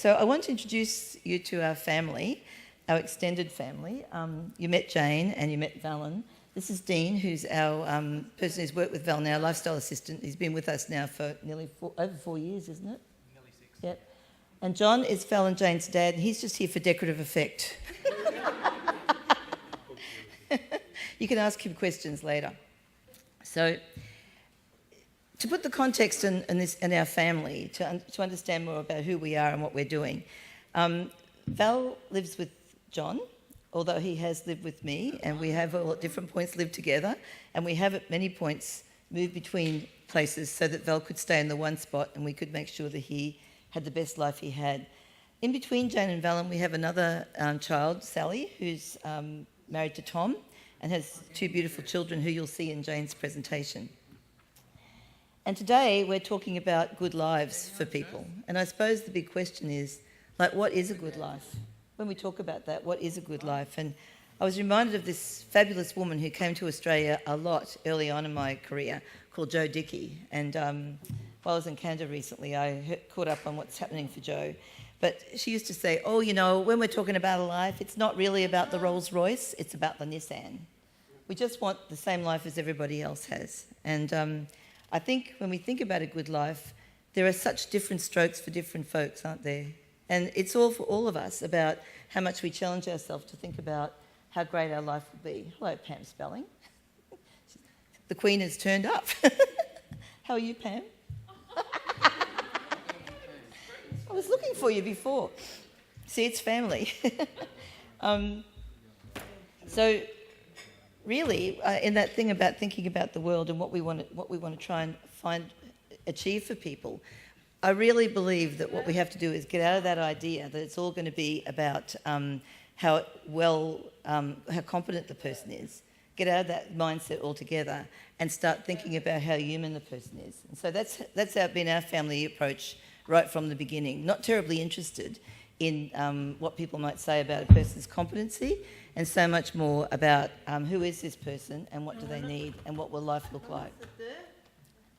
So I want to introduce you to our family, our extended family. You met Jane and you met Valen. This is Dean, who's our person who's worked with Val now, lifestyle assistant. He's been with us now for nearly over 4 years, isn't it? Nearly 6. Yep. And John is Val and Jane's dad, and he's just here for decorative effect. You can ask him questions later. So, to put the context in our family, to understand more about who we are and what we're doing, Val lives with John, although he has lived with me, and we have all at different points lived together, and we have at many points moved between places so that Val could stay in the one spot and we could make sure that he had the best life he had. In between Jane and Valen, we have another child, Sally, who's married to Tom and has 2 beautiful children who you'll see in Jane's presentation. And today we're talking about good lives for people. And I suppose the big question is, like, what is a good life? When we talk about that, what is a good life? And I was reminded of this fabulous woman who came to Australia a lot early on in my career called Jo Dickey. And while I was in Canada recently, I caught up on what's happening for Jo. But she used to say, oh, you know, when we're talking about a life, it's not really about the Rolls Royce, it's about the Nissan. We just want the same life as everybody else has. And I think when we think about a good life, there are such different strokes for different folks, aren't there? And it's all for all of us about how much we challenge ourselves to think about how great our life will be. Hello, Pam Spelling. The Queen has turned up. How are you, Pam? I was looking for you before. See, it's family. So, really, in that thing about thinking about the world and what we want to try and achieve for people, I really believe that what we have to do is get out of that idea that it's all going to be about how competent the person is. Get out of that mindset altogether and start thinking about how human the person is. And so that's been our family approach right from the beginning. Not terribly interested in what people might say about a person's competency, and so much more about who is this person and what do they need and what will life look like.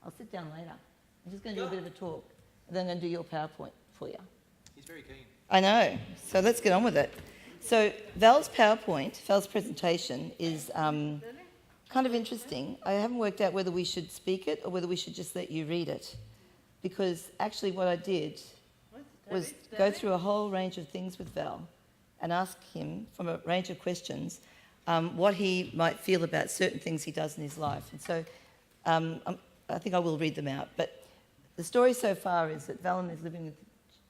I'll sit down later. I'm just going to do a bit of a talk, and then I'm going to do your PowerPoint for you. He's very keen. I know, so let's get on with it. So Val's presentation is kind of interesting. I haven't worked out whether we should speak it or whether we should just let you read it, because actually what I did was go through a whole range of things with Val and ask him from a range of questions what he might feel about certain things he does in his life. And so I think I will read them out. But the story so far is that Valen is living with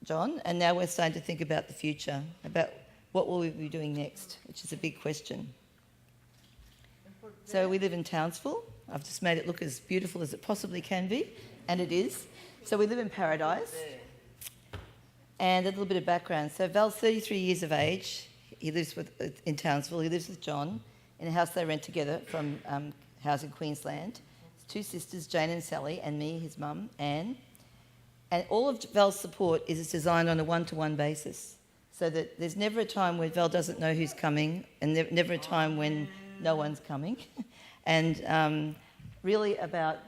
John, and now we're starting to think about the future, about what will we be doing next, which is a big question. So we live in Townsville. I've just made it look as beautiful as it possibly can be, and it is. So we live in Paradise. And a little bit of background. So Val's 33 years of age. He lives in Townsville. He lives with John in a house they rent together from Housing Queensland. His 2 sisters, Jane and Sally, and me, his mum, Anne. And all of Val's support is designed on a one-to-one basis, so that there's never a time when Val doesn't know who's coming, and never a time when no one's coming. And really about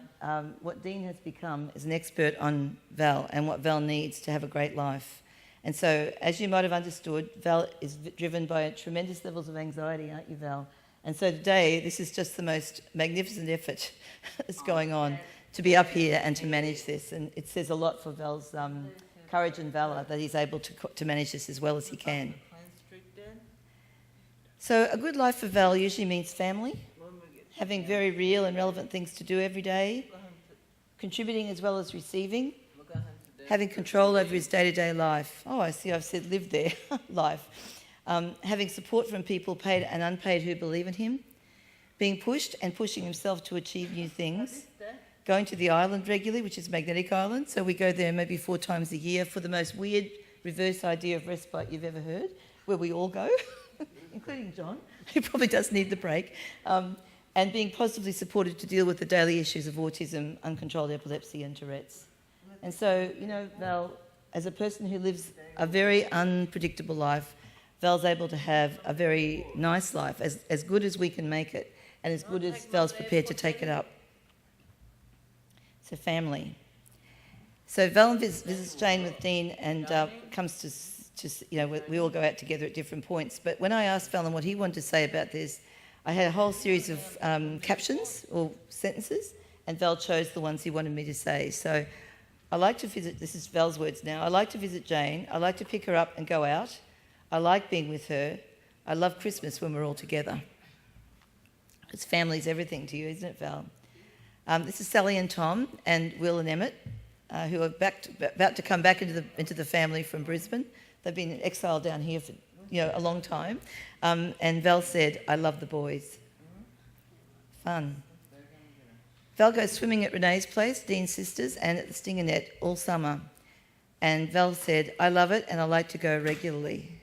what Dean has become is an expert on Val and what Val needs to have a great life. And so, as you might have understood, Val is driven by tremendous levels of anxiety, aren't you, Val? And so today, this is just the most magnificent effort that's going on to be up here and to manage this. And it says a lot for Val's courage and valour that he's able to manage this as well as he can. So a good life for Val usually means family, having very real and relevant things to do every day, contributing as well as receiving, having control over his day-to-day life. Oh, I see, I've said live there, life. Having support from people paid and unpaid who believe in him, being pushed and pushing himself to achieve new things, going to the island regularly, which is Magnetic Island, so we go there maybe 4 times a year for the most weird reverse idea of respite you've ever heard, where we all go, including John, who probably does need the break, and being positively supported to deal with the daily issues of autism, uncontrolled epilepsy and Tourette's. And so, you know, Val, as a person who lives a very unpredictable life, Val's able to have a very nice life, as good as we can make it, and as good as Val's prepared to take it up. So family. So Val visits Jane with Dean and comes we all go out together at different points. But when I asked Val what he wanted to say about this, I had a whole series of captions or sentences, and Val chose the ones he wanted me to say. So I like to visit, this is Val's words now, I like to visit Jane, I like to pick her up and go out, I like being with her, I love Christmas when we're all together. Because family's everything to you, isn't it, Val? This is Sally and Tom and Will and Emmett, who are about to come back into the family from Brisbane. They've been in exile down here for a long time. And Val said, I love the boys. Fun. Val goes swimming at Renee's place, Dean's sisters, and at the Stinger Net all summer. And Val said, I love it and I like to go regularly.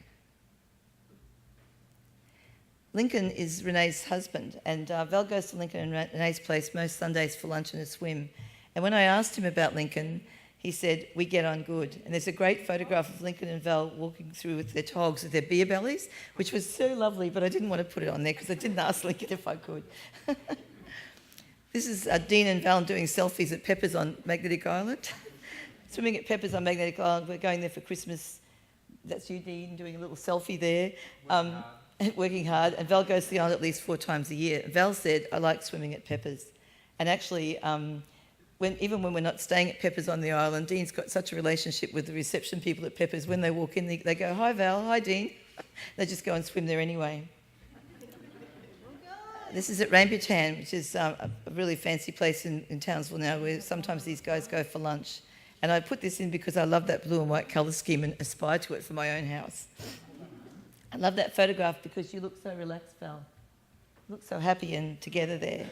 Lincoln is Renee's husband, and Val goes to Lincoln and Renee's place most Sundays for lunch and a swim. And when I asked him about Lincoln, he said, we get on good. And there's a great photograph of Lincoln and Val walking through with their togs, with their beer bellies, which was so lovely, but I didn't want to put it on there because I didn't ask Lincoln if I could. This is Dean and Val doing selfies at Pepper's on Magnetic Island. Swimming at Pepper's on Magnetic Island. We're going there for Christmas. That's you, Dean, doing a little selfie there. Working hard. And Val goes to the island at least 4 times a year. Val said, I like swimming at Pepper's. And actually, even when we're not staying at Pepper's on the island, Dean's got such a relationship with the reception people at Pepper's. When they walk in, they go, hi, Val, hi, Dean. They just go and swim there anyway. This is at Rambutan, which is a really fancy place in Townsville now, where sometimes these guys go for lunch. And I put this in because I love that blue and white colour scheme and aspire to it for my own house. I love that photograph because you look so relaxed, Val. You look so happy and together there.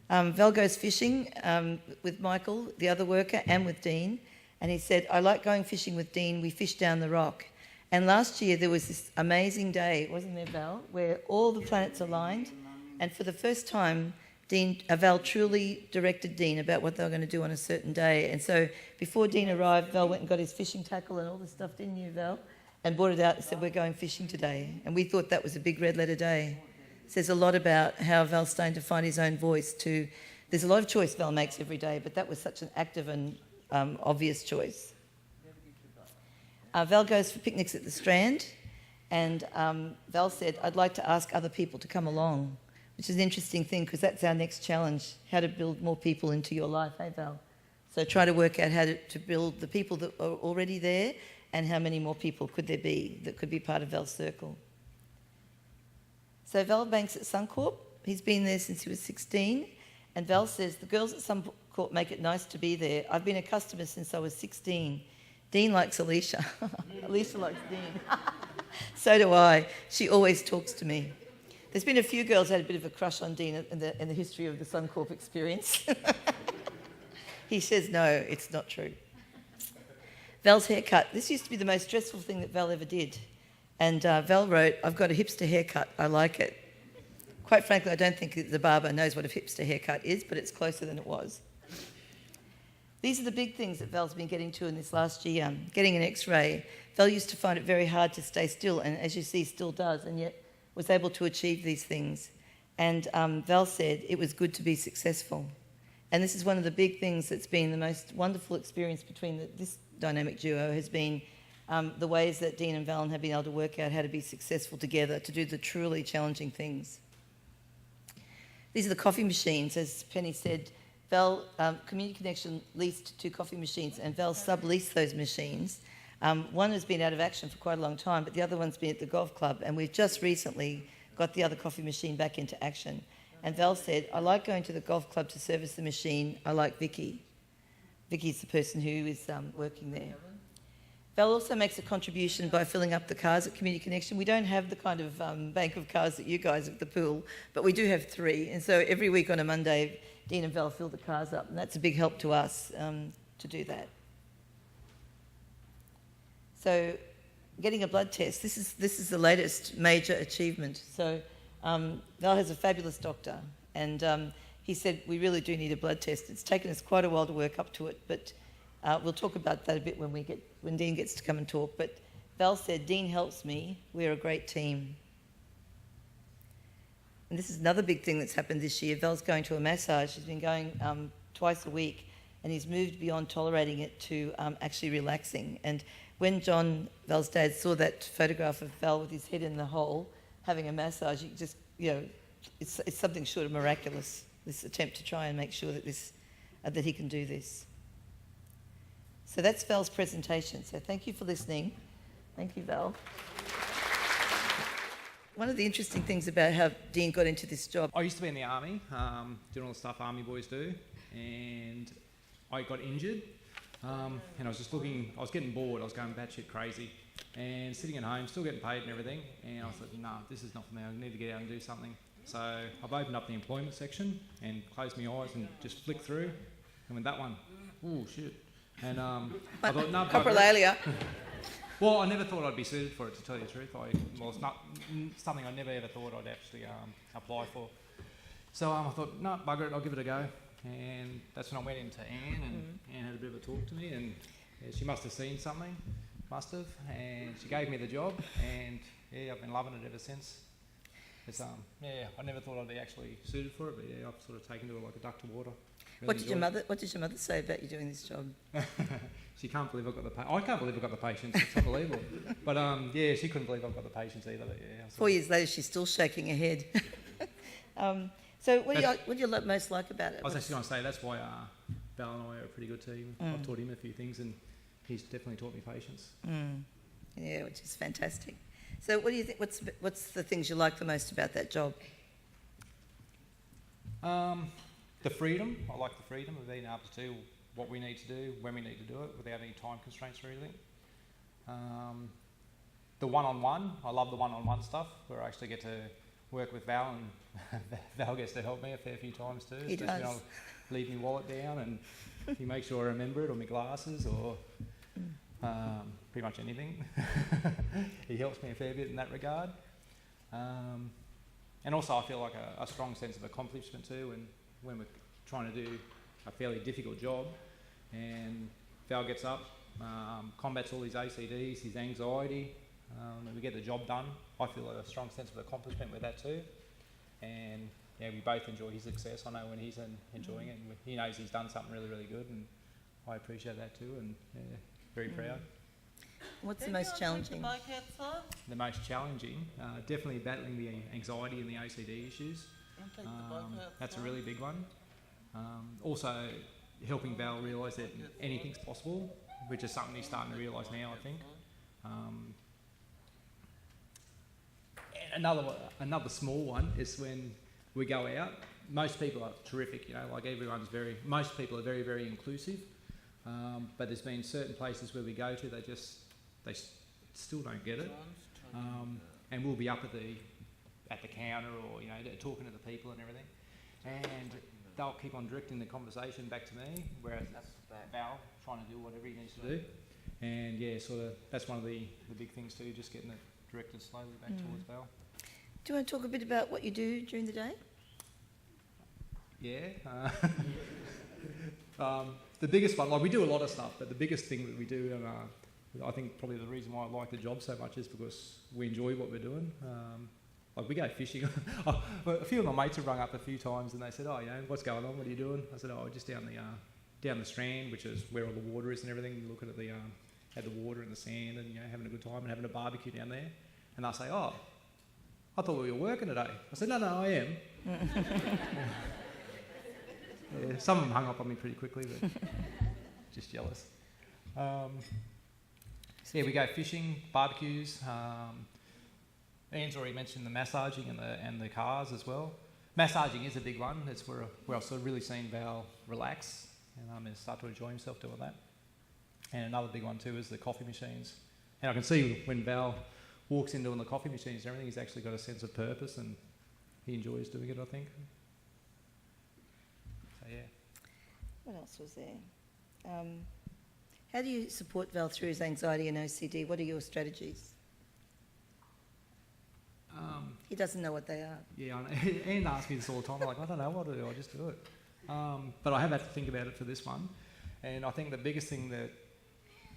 Val goes fishing with Michael, the other worker, and with Dean. And he said, I like going fishing with Dean. We fish down the rock. And last year there was this amazing day, wasn't there, Val, where all the planets aligned. And for the first time, Val truly directed Dean about what they were going to do on a certain day. And so before Dean arrived, Val went and got his fishing tackle and all the stuff, didn't you, Val? And brought it out and said, we're going fishing today. And we thought that was a big red letter day. It says a lot about how Val's starting to find his own voice too. There's a lot of choice Val makes every day, but that was such an active and obvious choice. Val goes for picnics at the Strand, and Val said, I'd like to ask other people to come along, which is an interesting thing because that's our next challenge, how to build more people into your life, hey, Val? So try to work out how to build the people that are already there and how many more people could there be that could be part of Val's circle. So Val banks at Suncorp. He's been there since he was 16, and Val says, the girls at Suncorp make it nice to be there. I've been a customer since I was 16. Dean likes Alicia. Alicia likes Dean. So do I. She always talks to me. There's been a few girls who had a bit of a crush on Dean in the history of the Suncorp experience. He says, no, it's not true. Val's haircut. This used to be the most stressful thing that Val ever did. And Val wrote, I've got a hipster haircut. I like it. Quite frankly, I don't think the barber knows what a hipster haircut is, but it's closer than it was. These are the big things that Val's been getting to in this last year. Getting an X-ray. Val used to find it very hard to stay still, and as you see, still does, and yet was able to achieve these things. And Val said it was good to be successful. And this is one of the big things that's been the most wonderful experience between this dynamic duo has been the ways that Dean and Val have been able to work out how to be successful together, to do the truly challenging things. These are the coffee machines, as Penny said. Val, Community Connection leased 2 coffee machines, and Val subleased those machines. One has been out of action for quite a long time, but the other one's been at the golf club, and we've just recently got the other coffee machine back into action. And Val said, I like going to the golf club to service the machine. I like Vicky. Vicky's the person who is working there. Val also makes a contribution by filling up the cars at Community Connection. We don't have the kind of bank of cars that you guys have at the pool, but we do have 3. And so every week on a Monday, Dean and Val fill the cars up, and that's a big help to us to do that. So getting a blood test, this is the latest major achievement. So Val has a fabulous doctor, and he said, we really do need a blood test. It's taken us quite a while to work up to it, but we'll talk about that a bit when Dean gets to come and talk. But Val said, Dean helps me, we're a great team. And this is another big thing that's happened this year. Val's going to a massage. She's been going twice a week, and he's moved beyond tolerating it to actually relaxing. And when John, Val's dad, saw that photograph of Val with his head in the hole having a massage, you just, it's something short of miraculous, this attempt to try and make sure that that he can do this. So that's Val's presentation. So thank you for listening. Thank you, Val. One of the interesting things about how Dean got into this job... I used to be in the army, doing all the stuff army boys do, and I got injured, and I was just looking, I was getting bored, I was going batshit crazy, and sitting at home, still getting paid and everything, and I was like, nah, this is not for me, I need to get out and do something. So I've opened up the employment section and closed my eyes and just flicked through, and went, that one, oh shit. And I thought, no, Coprolalia. Well, I never thought I'd be suited for it, to tell you the truth. It's not something I never ever thought I'd actually apply for. So I thought, no, bugger it, I'll give it a go. And that's when I went into Anne, and Anne had a bit of a talk to me, and she must have seen something, and she gave me the job, and yeah, I've been loving it ever since. It's I never thought I'd be actually suited for it, but yeah, I've sort of taken to it like a duck to water. Really What did your mother say about you doing this job? She can't believe I've got the I can't believe I've got the patience. It's unbelievable. But yeah, she couldn't believe I've got the patience either. But yeah, 4 years later, she's still shaking her head. So what do you most like about it? I was actually going to say that's why Val and I are a pretty good team. I've taught him a few things, and he's definitely taught me patience. Yeah, which is fantastic. So what do you think? What's the things you like the most about that job? The freedom. I like the freedom of being able to do what we need to do, when we need to do it, without any time constraints or anything. The one-on-one. I love the one-on-one stuff, where I actually get to work with Val, and Val gets to help me a fair few times too. He especially does. when I leave my wallet down, and he makes sure I remember it, or my glasses, or pretty much anything. He helps me a fair bit in that regard. And also I feel like a strong sense of accomplishment too, when we're trying to do a fairly difficult job, and Val gets up, combats all his ACDs, his anxiety, and we get the job done. I feel a strong sense of accomplishment with that too, and yeah, we both enjoy his success. I know when he's enjoying it, and he knows he's done something really, really good, and I appreciate that too, and yeah, very proud. What's the most challenging? The most challenging, definitely battling the anxiety and the OCD issues. That's a really big one. Also, helping Val realise that anything's possible, which is something he's starting to realise now, I think. And another small one is when we go out. Most people are terrific, like most people are very, very inclusive. But there's been certain places where we go to, they still don't get it. And we'll be up at the counter, or talking to the people and everything, and they'll keep on directing the conversation back to me, whereas that's Val trying to do whatever he needs to do. And yeah, that's one of the big things too, just getting it directed slowly back towards Val. Do you want to talk a bit about what you do during the day? Yeah. The biggest one, we do a lot of stuff, but the biggest thing that we do, and I think probably the reason why I like the job so much is because we enjoy what we're doing. We go fishing. A few of my mates have rung up a few times, and they said, what's going on? What are you doing? I said, just down the strand, which is where all the water is and everything, looking at the water and the sand, and having a good time and having a barbecue down there. And they'll say, I thought we were working today. I said, no, I am. Yeah, some of them hung up on me pretty quickly, but just jealous. Yeah, we go fishing, barbecues. Ian's already mentioned the massaging and the cars as well. Massaging is a big one. It's where I've sort of really seen Val relax and start to enjoy himself doing that. And another big one too is the coffee machines. And I can see when Val walks in doing the coffee machines and everything, he's actually got a sense of purpose, and he enjoys doing it, I think. So yeah. What else was there? How do you support Val through his anxiety and OCD? What are your strategies? He doesn't know what they are. Yeah, Anne asks me this all the time. I'm like, I don't know what to do, I just do it. But I have had to think about it for this one. And I think the biggest thing that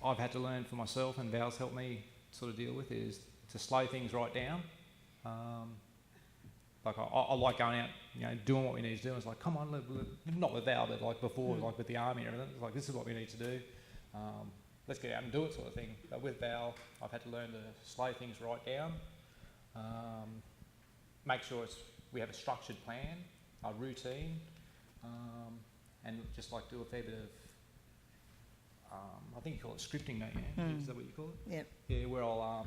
I've had to learn for myself, and Val's helped me sort of deal with, is to slow things right down. Like I like going out, you know, doing what we need to do. It's like, come on, not with Val, but like before, like with the army and everything. It's like, this is what we need to do. Let's get out and do it, sort of thing. But with Val, I've had to learn to slow things right down. Make sure we have a structured plan, a routine, and just like do a fair bit of, I think you call it scripting, don't you? Is that what you call it? Yep. Yeah, where I'll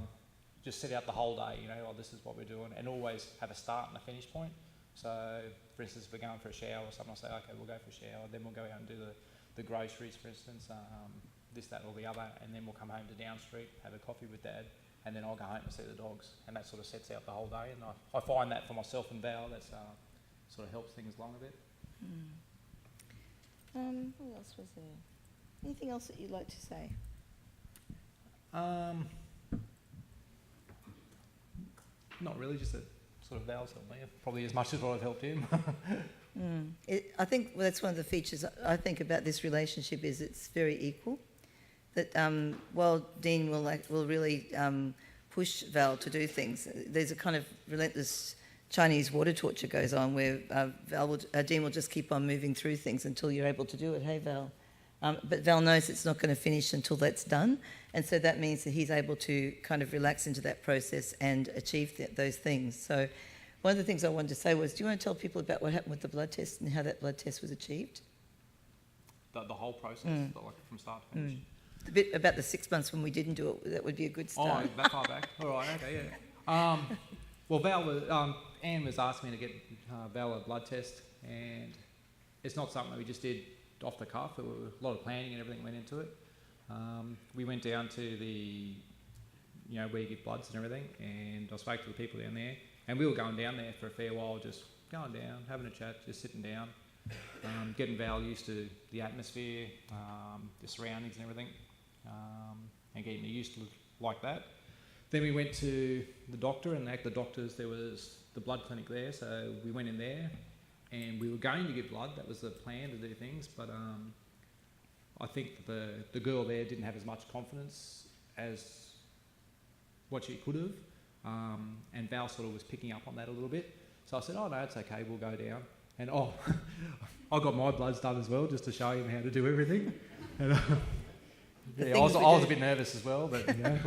just set out the whole day, you know, oh, this is what we're doing, and always have a start and a finish point. So, for instance, if we're going for a shower or something, I'll say, okay, we'll go for a shower, then we'll go out and do the groceries, for instance, this, that, or the other, and then we'll come home to Down Street, have a coffee with Dad, and then I'll go home and see the dogs, and that sort of sets out the whole day. And I find that for myself and Val, that's sort of helps things along a bit. What else was there? Anything else that you'd like to say? Not really, just that sort of Val's helped me, probably as much as what I've helped him. I think that's one of the features I think about this relationship is it's very equal. That while Dean will really push Val to do things, there's a kind of relentless Chinese water torture goes on where Dean will just keep on moving through things until you're able to do it. Hey, Val. But Val knows it's not going to finish until that's done, and so that means that he's able to kind of relax into that process and achieve those things. So one of the things I wanted to say was, do you want to tell people about what happened with the blood test and how that blood test was achieved? The whole process, like from start to finish? A bit about the 6 months when we didn't do it, that would be a good start. Oh, that far back? All right, okay, yeah. Well, Anne was asking me to get Val a blood test, and it's not something that we just did off the cuff. There were a lot of planning and everything went into it. We went down to the, you know, where you give bloods and everything, and I spoke to the people down there, and we were going down there for a fair while, just going down, having a chat, just sitting down, getting Val used to the atmosphere, the surroundings and everything, and getting used to like that. Then we went to the doctor, and at the doctor's there was the blood clinic there, so we went in there, and we were going to give blood. That was the plan to do things, but I think the girl there didn't have as much confidence as what she could have, and Val sort of was picking up on that a little bit. So I said, oh no, it's okay, we'll go down. And I got my bloods done as well, just to show him how to do everything. And, yeah, I was a bit nervous as well, but you know,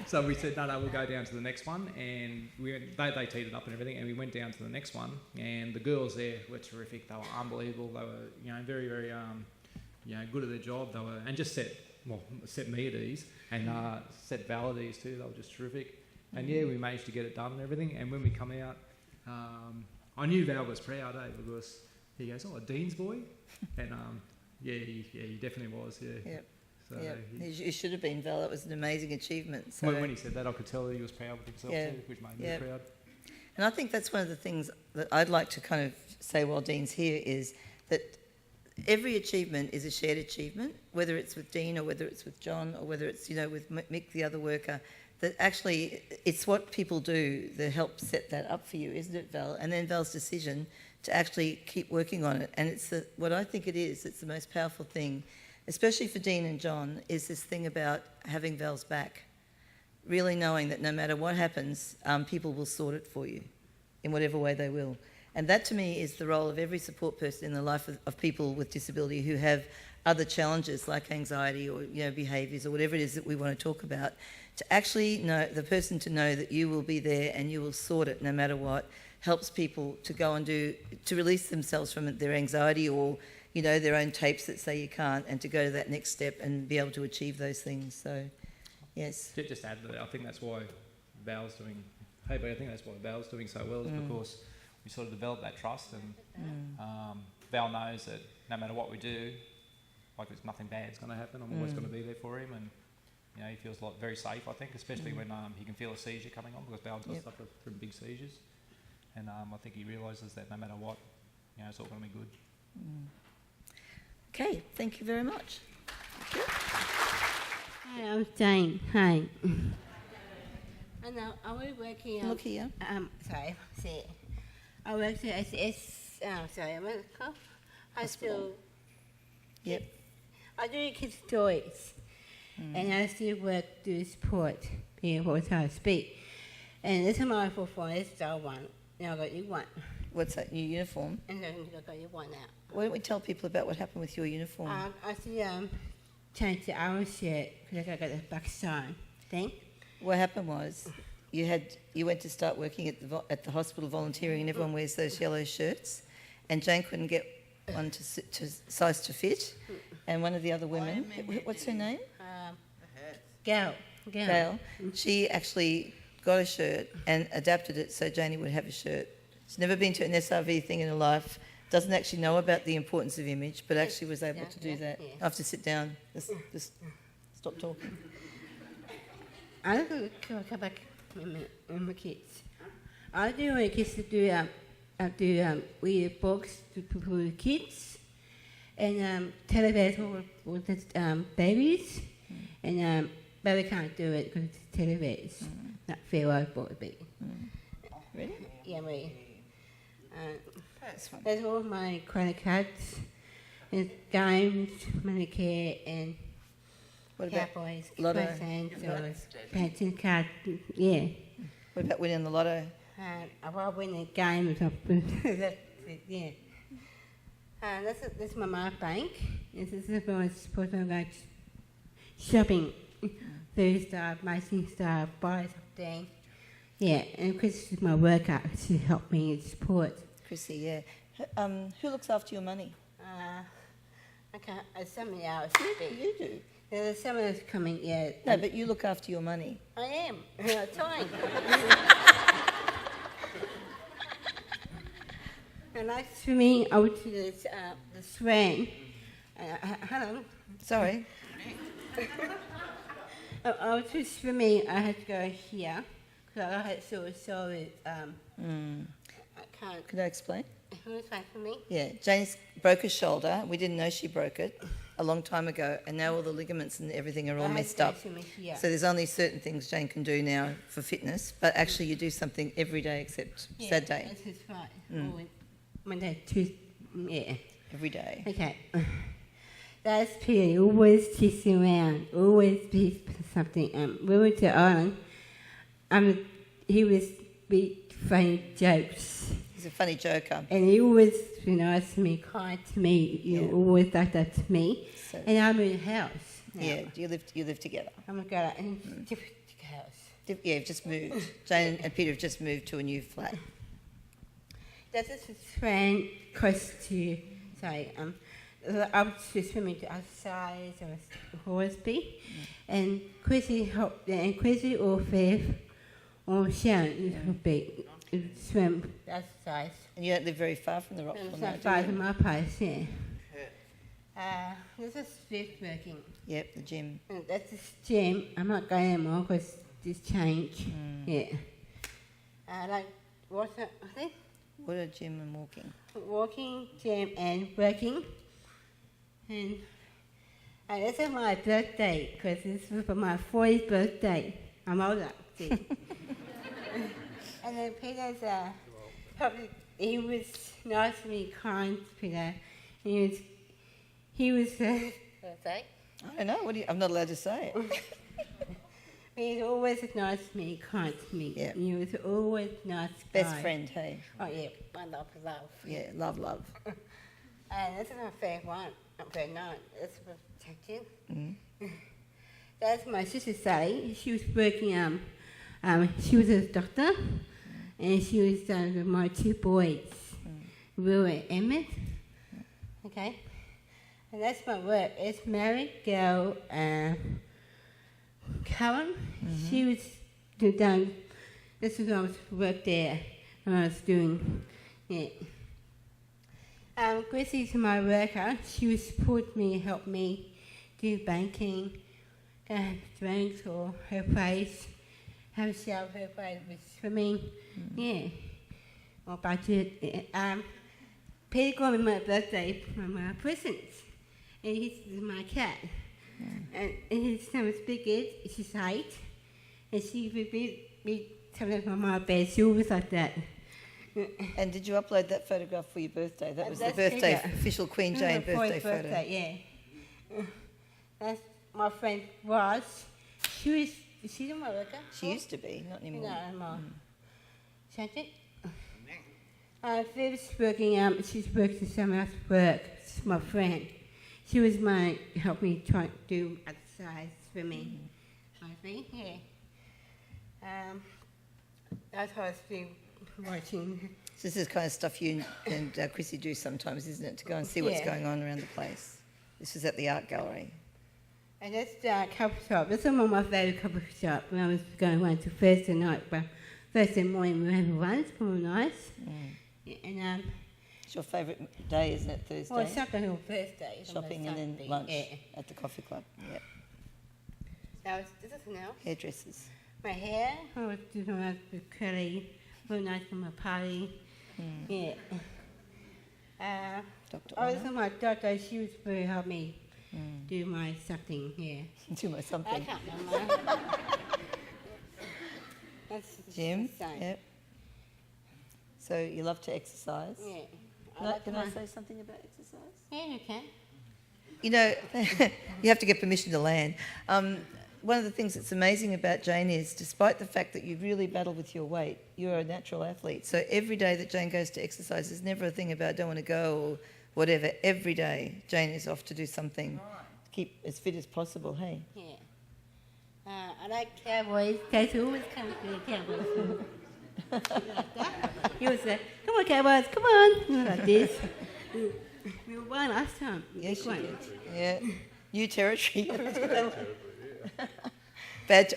so we said, no, we'll go down to the next one, and they teed it up and everything, and we went down to the next one, and the girls there were terrific. They were unbelievable. They were, you know, very, very, you know, good at their job. They were, and just set me at ease, and set Val at ease too. They were just terrific. And yeah, we managed to get it done and everything. And when we come out, I knew Val was proud, because he goes, oh, a Dean's boy, and yeah, he definitely was. Yeah. Yep. So yeah, he should have been, Val. That was an amazing achievement. So when he said that, I could tell that he was proud with himself too, which made me proud. And I think that's one of the things that I'd like to kind of say while Dean's here is that every achievement is a shared achievement, whether it's with Dean or whether it's with John or whether it's, you know, with Mick, the other worker, that actually it's what people do that helps set that up for you, isn't it, Val? And then Val's decision to actually keep working on it. And it's what I think it is, it's the most powerful thing, especially for Dean and John, is this thing about having Val's back. Really knowing that no matter what happens, people will sort it for you in whatever way they will. And that to me is the role of every support person in the life of people with disability who have other challenges like anxiety or, you know, behaviours or whatever it is that we want to talk about, to actually know the person to know that you will be there and you will sort it no matter what, helps people to go and to release themselves from their anxiety or, you know, their own tapes that say you can't, and to go to that next step and be able to achieve those things. So, yes. Just add to that, I think that's why Val's doing so well, is because we sort of developed that trust, and Val knows that no matter what we do, like there's nothing bad's going to happen. I'm always going to be there for him, and you know, he feels very safe, I think, especially when he can feel a seizure coming on, because Val does suffer from big seizures, and I think he realises that no matter what, you know, it's all going to be good. Okay, thank you very much. Thank you. Hi, I'm Jane. Hi. And are we working? Look here. Sorry, see. I work at high school. Yep. I do kids' toys, and I still work do sport, being able to speak. And this is my fourth one. This is the old one. Now I got you one. What's that, new uniform? And then I got you one out. Why don't we tell people about what happened with your uniform? I see change the hour shirt because I got the Pakistan thing. What happened was you went to start working at the hospital volunteering, and everyone wears those yellow shirts, and Jane couldn't get one to size to fit, and one of the other women, what's her name? Gail. Gail. She actually got a shirt and adapted it so Janie would have a shirt. She's never been to an SRV thing in her life, doesn't actually know about the importance of image, but actually was able to do that. I have to sit down. Just stop talking. I don't know, come back with my kids. I do want kids to do read books for the kids and television with the babies, and but we can't do it because it's television. Not fair over the baby. Ready? Yeah, me. That's fine. That's all my credit cards, and games, Medicare, and What about Cowboys, Lotto? pension card. Yeah. What about winning the lotto? I win the game. That's it, yeah. This is my bank. This is where I'm supposed to go shopping. Thursday, Mason Star, buy something. Yeah, and Chris is my worker to help me support. Chrissy, yeah. Who looks after your money? I can't. Somebody else. You do. There's someone else coming. Yeah. No, but you look after your money. I am. Trying. And like for me, I went to this Strand. Hello. Sorry. I was just for me. I had to go here because I had solid. I can't. Could I explain? Who's that for me? Yeah, Jane's broke her shoulder. We didn't know she broke it a long time ago, and now all the ligaments and everything are all messed up. So there's only certain things Jane can do now for fitness, but actually you do something every day except Saturday. That's right. Monday, Tuesday, yeah. Every day. Okay. That's Peter. Always chasing around. Always be something. We went to Ireland. He was big funny jokes. He's a funny joker. And he always was nice to me, kind to me. You always like that to me. So, and I'm in a house now. yeah, you live together. I'm going to go in a different house. Yeah, you've just moved. Jane and Peter have just moved to a new flat. That's just a friend close to, sorry, I was just swimming to outside or Horsby, and Chrissy helped, and Chrissy or Faith or Sharon would be swim outside. And you don't live very far from the rock pool It's now, not do far you? from my place, yeah. This is Faith working. Yep, the gym. And that's the gym. I'm not going anymore because this changed. Yeah. Like water, I think. What a gym and walking. Walking, gym, and working. And this is my birthday because this was for my 40th birthday. I'm older, see. And then Peter's probably he was nice to me, kind to Peter. He was. Say? I don't know. I'm not allowed to say it. He's always nice to me, kind to me. Yeah. He was always nice guy. Best friend, hey. Oh yeah, I love. Yeah, love. And this is my favorite one. Not very nice. This is protection. Mm. That's my sister Sally. She was working. She was a doctor, and she was with my two boys, Will and Emmett. Okay, and that's my work. It's Mary, Gail, and Karen. She was done. This was when I was work there, when I was doing it. Gracie's my worker. She would support me, help me do banking, go have drinks or her place, have a shower her place with swimming, yeah, or budget. Peter got me my birthday for my presents, and he's my cat. And his name is Big Ed, she's 8, and she would be coming from my bed. She always like that. And did you upload that photograph for your birthday? That was the That's birthday, Peter. official Queen Jane birthday photo. Yeah. That's my friend was. She was Is she the worker? She used to be, not anymore. No, anymore. Chanted? Viv's working, she's working somewhere else work. She's my friend. She was helped me try to do exercise, swimming. I think, yeah. That's what I was been watching. So this is kind of stuff you and Chrissy do sometimes, isn't it? To go and see what's Yeah. going on around the place. This is at the art gallery. And that's the coffee shop. That's one of my favourite coffee shop. When I was going one to Thursday night, but Thursday morning we have one. It's pretty nice. Yeah, and It's your favourite day, isn't it, Thursday? well, Saturday or Thursday. It's Shopping and then Saturday, lunch Yeah. at the coffee club. Yep. Now this is now. Hairdressers. My hair, I was doing my curly, very nice for my party. Yeah. Dr. I was Honor. with my daughter. She was very help me do my something. Yeah. Do my I something. can't remember. That's Jim. the same. Yep. So you love to exercise. Yeah. Can I say something about exercise? Yeah, you can. You know, you have to get permission to land. One of the things that's amazing about Jane is, despite the fact that you really battle with your weight, you're a natural athlete. So every day that Jane goes to exercise, there's never a thing about I don't want to go or whatever. Every day Jane is off to do something to keep as fit as possible, hey? Yeah. I like cowboys. Cats always come to the cowboys. Like that. He was like, come on, cowboys, come on. Like this. We won last time. Yes, Big you one. did. Yeah. New territory. Bad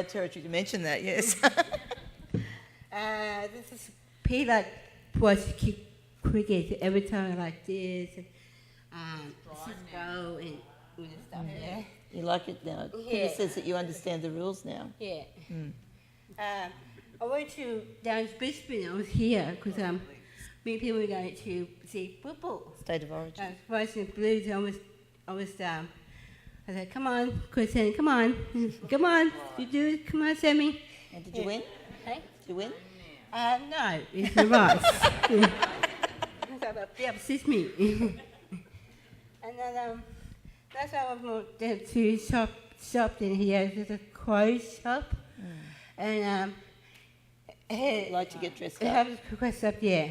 territory to mention that, yes. This is Peter was kick cricket every time like this. Cisco and all this stuff. Yeah. You like it now. Yeah. Peter says that you understand the rules now. Yeah. I went to down to Brisbane. I was here because many people were going to see football. State of origin. I was watching the Blues. I said, "Come on, Kristen, come on, come on, you do it. Come on, Sammy." And did you win? Hey? Did you win? No, it's the rice. They upset me. And then that's why I went to shop in here. There's a clothes shop, and You like to get dressed I up? have a request up, yeah.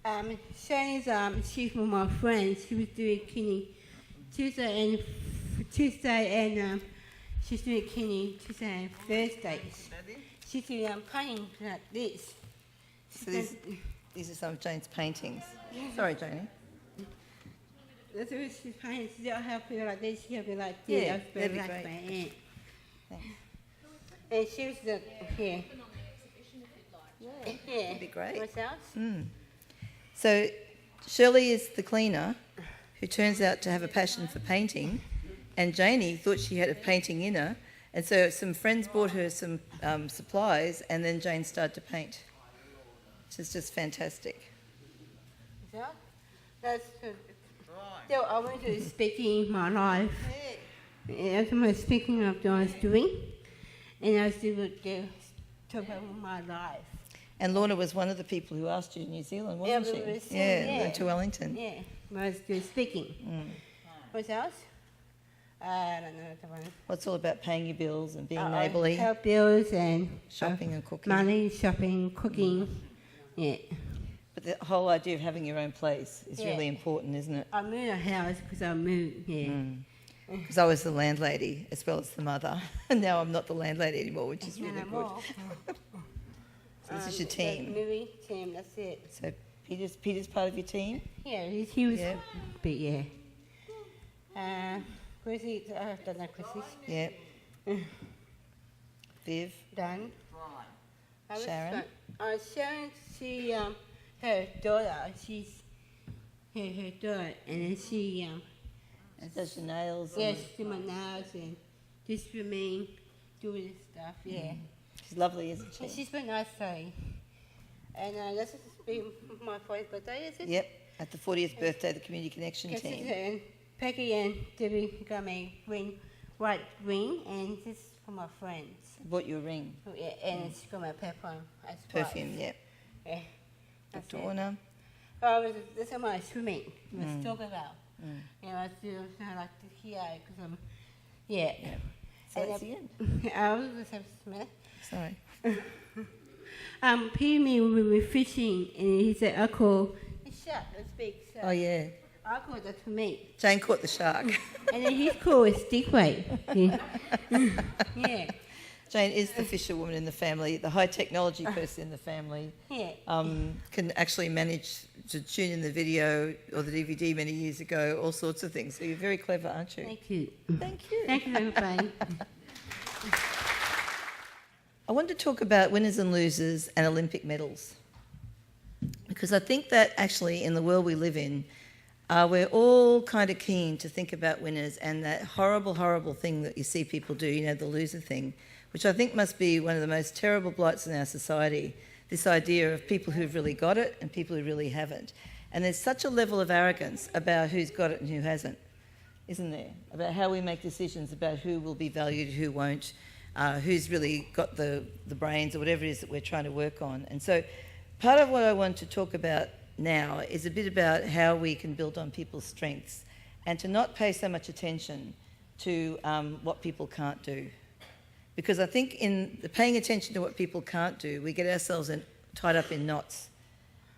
Shani's she's one of my friends. She was doing kidney Tuesday and she's doing kidney Tuesday and Thursdays. She's doing painting like this. So these are some of Jane's paintings. Sorry, Janie. That's what she's painting. She'll help me like this. She'll be like this. Yeah, I was very that'd be like great. my aunt. Thanks. And she was the yeah. Yeah. That'd be great. What's else? So Shirley is the cleaner who turns out to have a passion for painting, and Janie thought she had a painting in her, and so some friends bought her some supplies, and then Jane started to paint, which is just fantastic. Yeah. That's so I went to speaking my life. And that's what speaking of what I was doing. And I was doing talk about my life. And Lorna was one of the people who asked you to New Zealand, wasn't Yeah, she? we were saying, Yeah, yeah. went to Wellington. Yeah. When I was doing speaking. What else? I don't know the one. Well, it's all about paying your bills and being I neighbourly, help bills and shopping and cooking. money, shopping, cooking. Yeah. But the whole idea of having your own place is Yeah. really important, isn't it? I moved a house because I moved. Yeah. Because I was the landlady as well as the mother, and now I'm not the landlady anymore, which is really No good. more. So this is your The team. movie team. That's it. So Peter's part of your team? Yeah, he was. Yeah. But yeah. Chrissy, I don't know Chrissy. Yeah. Viv? Done. Sharon? Sharon, she, her daughter, she's her daughter, and then she, Does your nails? yeah, and- she do my nails and do swimming, doing stuff, yeah. She's lovely, isn't And she? she's been nice today. And this has been my 40th birthday, is it? Yep. At the 40th birthday of the Community Connection Yes, team. and Peggy and Debbie got me white ring, and this is for my friends. Bought you a ring. Oh, yeah, and she got my perfume as Perfume, well. yep. Yeah. That's Dr. it. Orna? This is my swimming. I was talking about. You know, I feel like to here because I'm, yeah. So that's the end. I was going to say Smith. Sorry. Pee we were fishing, and he said, "Uncle, it's shark, it's big shark." Oh, yeah. Uncle, that's for me. Jane caught the shark. And then his call is Stickway. Yeah. Jane is the fisherwoman in the family, the high technology person in the family. Yeah. Can actually manage to tune in the video or the DVD many years ago, all sorts of things. So you're very clever, aren't you? Thank you. Thank you. Thank you for playing. I want to talk about winners and losers and Olympic medals. Because I think that actually in the world we live in, we're all kind of keen to think about winners and that horrible, horrible thing that you see people do, you know, the loser thing, which I think must be one of the most terrible blights in our society, this idea of people who've really got it and people who really haven't. And there's such a level of arrogance about who's got it and who hasn't, isn't there? About how we make decisions about who will be valued, who won't, who's really got the brains or whatever it is that we're trying to work on. And so part of what I want to talk about now is a bit about how we can build on people's strengths and to not pay so much attention to what people can't do. Because I think in the paying attention to what people can't do, we get ourselves tied up in knots.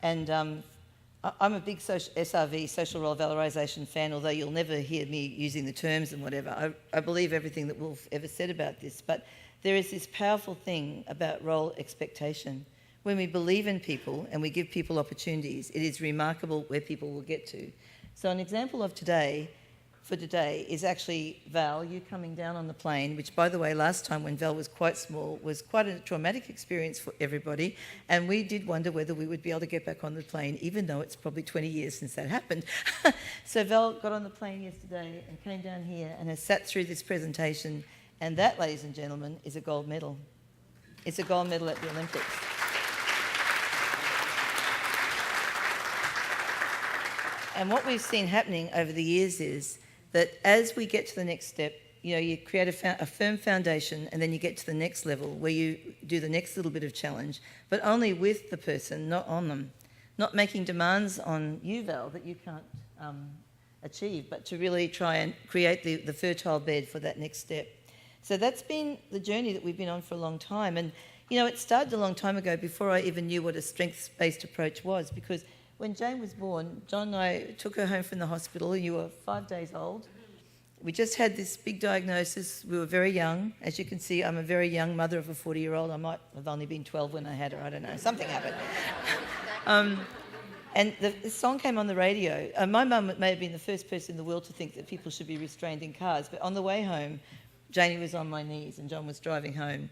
And I'm a big SRV, social role valorisation fan, although you'll never hear me using the terms and whatever. I believe everything that Wolf ever said about this. But there is this powerful thing about role expectation. When we believe in people and we give people opportunities, it is remarkable where people will get to. So an example of today is actually Val, you coming down on the plane, which, by the way, last time when Val was quite small was quite a traumatic experience for everybody, and we did wonder whether we would be able to get back on the plane, even though it's probably 20 years since that happened. So Val got on the plane yesterday and came down here and has sat through this presentation, and that, ladies and gentlemen, is a gold medal. It's a gold medal at the Olympics. And what we've seen happening over the years is that as we get to the next step, you know, you create a firm foundation and then you get to the next level where you do the next little bit of challenge, but only with the person, not on them. Not making demands on you, Val, that you can't achieve, but to really try and create the fertile bed for that next step. So that's been the journey that we've been on for a long time. And, you know, it started a long time ago before I even knew what a strengths-based approach was, because when Jane was born, John and I took her home from the hospital. You were 5 days old. We just had this big diagnosis. We were very young. As you can see, I'm a very young mother of a 40-year-old. I might have only been 12 when I had her. I don't know. Something happened. And the song came on the radio. My mum may have been the first person in the world to think that people should be restrained in cars. But on the way home, Janie was on my knees and John was driving home.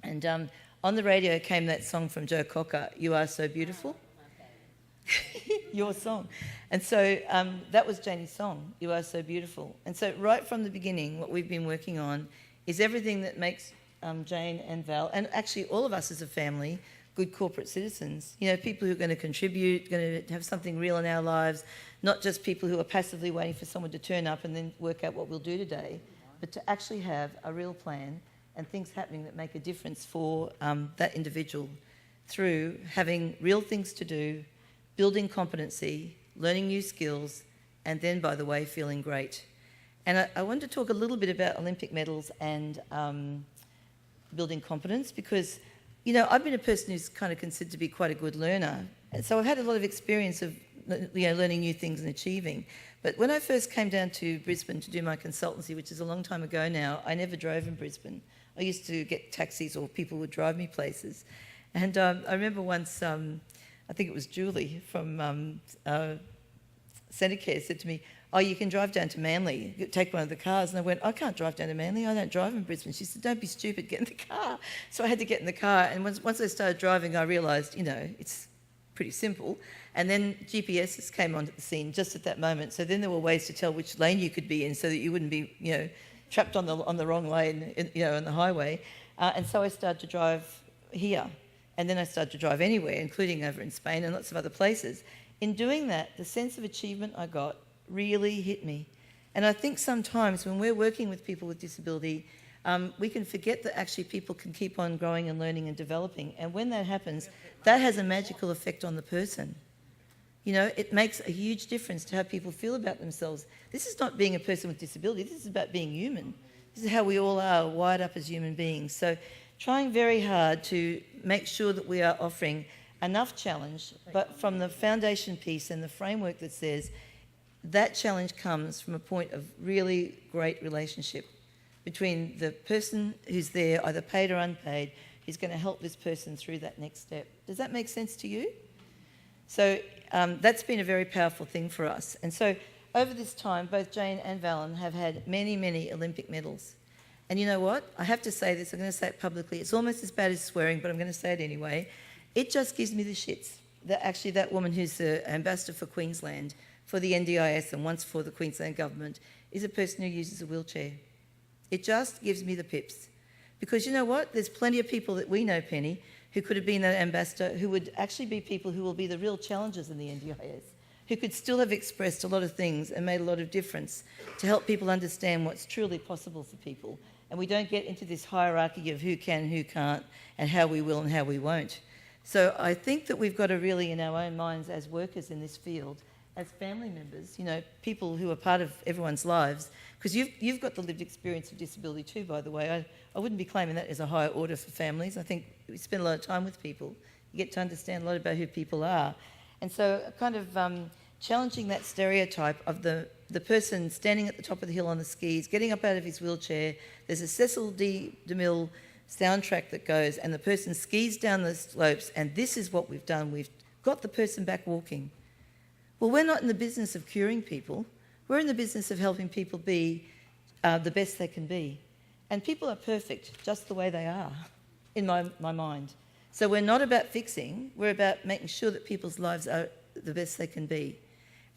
And on the radio came that song from Joe Cocker, "You Are So Beautiful." Your song. And so that was Janie's song, "You Are So Beautiful." And so right from the beginning, what we've been working on is everything that makes Jane and Val, and actually all of us as a family, good corporate citizens. You know, people who are going to contribute, going to have something real in our lives, not just people who are passively waiting for someone to turn up and then work out what we'll do today, but to actually have a real plan and things happening that make a difference for that individual through having real things to do, building competency, learning new skills, and then, by the way, feeling great. And I wanted to talk a little bit about Olympic medals and building competence because, you know, I've been a person who's kind of considered to be quite a good learner. And so I've had a lot of experience of, you know, learning new things and achieving. But when I first came down to Brisbane to do my consultancy, which is a long time ago now, I never drove in Brisbane. I used to get taxis or people would drive me places. And I remember once, I think it was Julie from Centrecare said to me, "Oh, you can drive down to Manly, take one of the cars." And I went, "I can't drive down to Manly, I don't drive in Brisbane." She said, "Don't be stupid, get in the car." So I had to get in the car, and once I started driving, I realised, you know, it's pretty simple. And then GPSs came onto the scene just at that moment. So then there were ways to tell which lane you could be in so that you wouldn't be, you know, trapped on the wrong lane, you know, on the highway. And so I started to drive here. And then I started to drive anywhere, including over in Spain and lots of other places. In doing that, the sense of achievement I got really hit me. And I think sometimes when we're working with people with disability, we can forget that actually people can keep on growing and learning and developing. And when that happens, that has a magical effect on the person. You know, it makes a huge difference to how people feel about themselves. This is not being a person with disability, this is about being human. This is how we all are, wired up as human beings. So trying very hard to make sure that we are offering enough challenge, but from the foundation piece and the framework that says that challenge comes from a point of really great relationship between the person who's there, either paid or unpaid, who's going to help this person through that next step. Does that make sense to you? So that's been a very powerful thing for us. And so over this time, both Jane and Valen have had many, many Olympic medals. And you know what? I have to say this, I'm going to say it publicly. It's almost as bad as swearing, but I'm going to say it anyway. It just gives me the shits that actually that woman who's the ambassador for Queensland, for the NDIS and once for the Queensland government, is a person who uses a wheelchair. It just gives me the pips. Because you know what? There's plenty of people that we know, Penny, who could have been that ambassador, who would actually be people who will be the real challengers in the NDIS, who could still have expressed a lot of things and made a lot of difference to help people understand what's truly possible for people. And we don't get into this hierarchy of who can, who can't, and how we will and how we won't. So I think that we've got to really, in our own minds as workers in this field, as family members, you know, people who are part of everyone's lives, because you've got the lived experience of disability too, by the way. I wouldn't be claiming that as a higher order for families. I think we spend a lot of time with people. You get to understand a lot about who people are. And so kind of challenging that stereotype of the person standing at the top of the hill on the skis, getting up out of his wheelchair. There's a Cecil D. DeMille soundtrack that goes, and the person skis down the slopes, and this is what we've done. We've got the person back walking. Well, we're not in the business of curing people. We're in the business of helping people be the best they can be. And people are perfect just the way they are, in my mind. So we're not about fixing. We're about making sure that people's lives are the best they can be.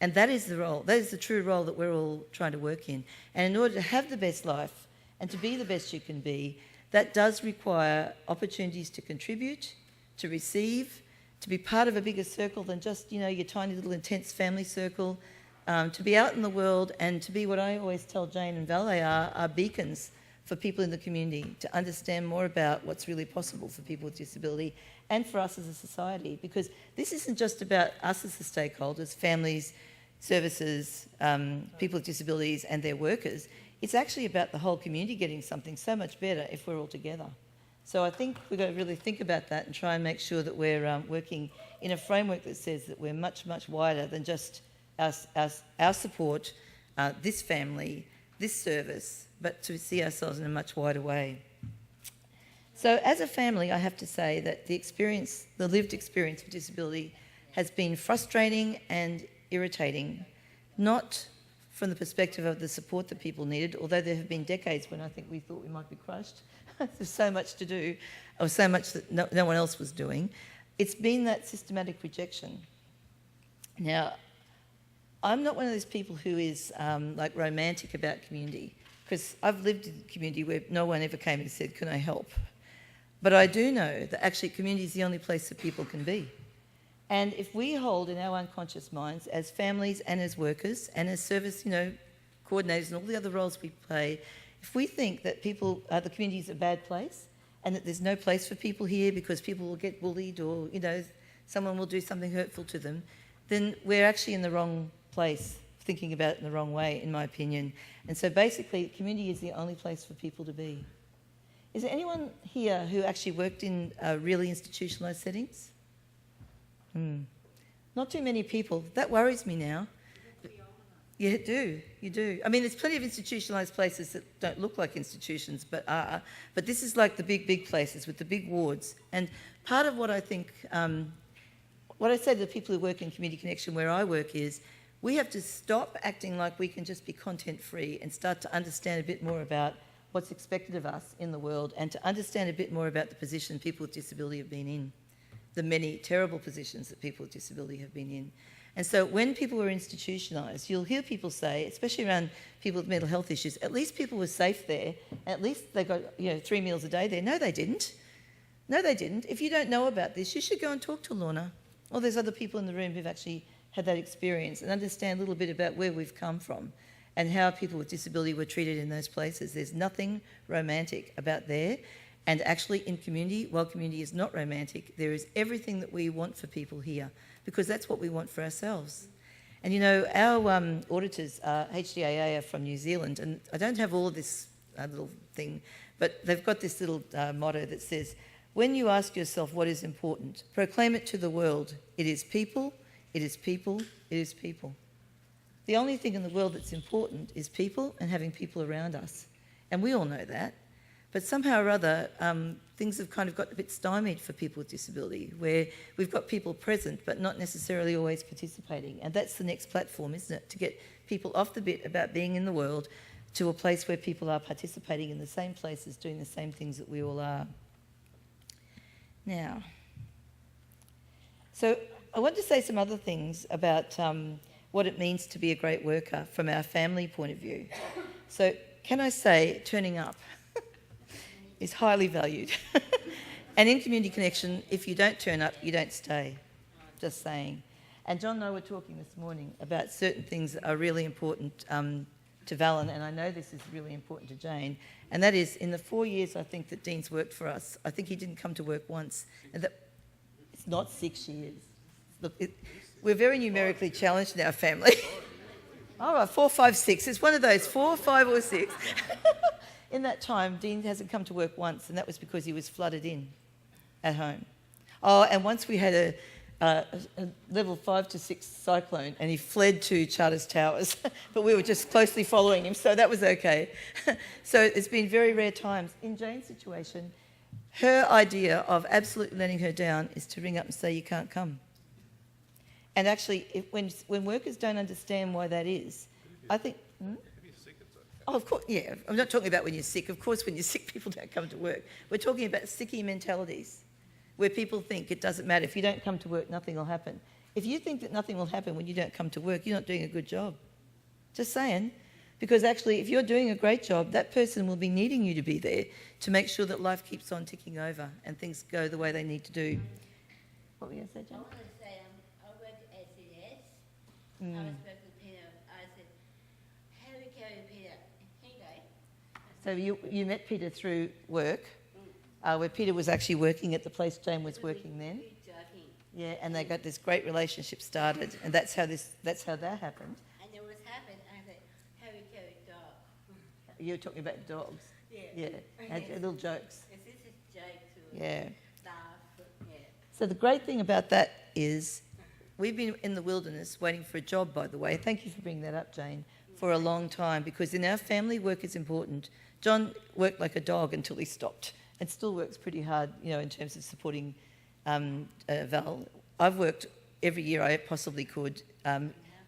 And that is the role. That is the true role that we're all trying to work in. And in order to have the best life and to be the best you can be, that does require opportunities to contribute, to receive, to be part of a bigger circle than just, you know, your tiny little intense family circle, to be out in the world and to be what I always tell Jane and Valet are beacons for people in the community to understand more about what's really possible for people with disability and for us as a society. Because this isn't just about us as the stakeholders, families, services, people with disabilities and their workers. It's actually about the whole community getting something so much better if we're all together. So I think we've got to really think about that and try and make sure that we're working in a framework that says that we're much, much wider than just our support, this family, this service, but to see ourselves in a much wider way. So as a family, I have to say that the lived experience of disability has been frustrating and irritating, not from the perspective of the support that people needed, although there have been decades when I think we thought we might be crushed. There's so much to do, or so much that no one else was doing. It's been that systematic rejection. Now, I'm not one of those people who is like romantic about community, because I've lived in a community where no one ever came and said, can I help? But I do know that actually community is the only place that people can be. And if we hold in our unconscious minds as families and as workers and as service, you know, coordinators and all the other roles we play, if we think that the community is a bad place and that there's no place for people here because people will get bullied or, you know, someone will do something hurtful to them, then we're actually in the wrong place, thinking about it in the wrong way, in my opinion. And so basically, community is the only place for people to be. Is there anyone here who actually worked in really institutionalised settings? Not too many people. That worries me now. You do. I mean, there's plenty of institutionalised places that don't look like institutions, but are. But this is like the big places with the big wards. And part of what I think, what I say to the people who work in Community Connection where I work is, we have to stop acting like we can just be content-free and start to understand a bit more about what's expected of us in the world and to understand a bit more about the position people with disability have been in, the many terrible positions that people with disability have been in. And so when people were institutionalised, you'll hear people say, especially around people with mental health issues, at least people were safe there, at least they got 3 meals a day there. No, they didn't. No, they didn't. If you don't know about this, you should go and talk to Lorna. Or there's other people in the room who've actually had that experience and understand a little bit about where we've come from and how people with disability were treated in those places. There's nothing romantic about there. And actually in community, while community is not romantic, there is everything that we want for people here because that's what we want for ourselves. And you know, our auditors, HDAA, are from New Zealand, and I don't have all of this little thing, but they've got this little motto that says, when you ask yourself what is important, proclaim it to the world. It is people, it is people, it is people. The only thing in the world that's important is people and having people around us. And we all know that. But somehow or other, things have kind of got a bit stymied for people with disability, where we've got people present but not necessarily always participating. And that's the next platform, isn't it? To get people off the bit about being in the world to a place where people are participating in the same places, doing the same things that we all are. Now, so I want to say some other things about what it means to be a great worker from our family point of view. So can I say turning up is highly valued. And in Community Connection, if you don't turn up, you don't stay. Just saying. And John and I were talking this morning about certain things that are really important to Val, and I know this is really important to Jane, and that is in the 4 years I think that Dean's worked for us, I think he didn't come to work once. And that, it's not 6 years. Look, we're very numerically challenged in our family. All right, 4, 5, 6. It's one of those 4, 5 or 6. In that time, Dean hasn't come to work once, and that was because he was flooded in at home. Oh, and once we had a level 5 to 6 cyclone, and he fled to Charters Towers, but we were just closely following him, so that was okay. So it's been very rare times. In Jane's situation, her idea of absolutely letting her down is to ring up and say, you can't come. And actually, when workers don't understand why that is, I think... Oh, of course, yeah. I'm not talking about when you're sick. Of course, when you're sick, people don't come to work. We're talking about sicky mentalities, where people think it doesn't matter. If you don't come to work, nothing will happen. If you think that nothing will happen when you don't come to work, you're not doing a good job. Just saying. Because actually, if you're doing a great job, that person will be needing you to be there to make sure that life keeps on ticking over and things go the way they need to do. What were you going to say, Jane? I want to say I worked at SDS. I was working with Peter. I said, how do we carry Peter? So you met Peter through work, where Peter was actually working at the place Jane was working then. Yeah, and they got this great relationship started, and that's how that happened. And it was happened. I said, how do we carry dog? You were talking about dogs. Yeah. Yeah, and little jokes. This is jokes too. Yeah. Stuff. Yeah. So the great thing about that is we've been in the wilderness waiting for a job, by the way. Thank you for bringing that up, Jane, for a long time, because in our family, work is important. John worked like a dog until he stopped, and still works pretty hard, in terms of supporting Val. I've worked every year I possibly could.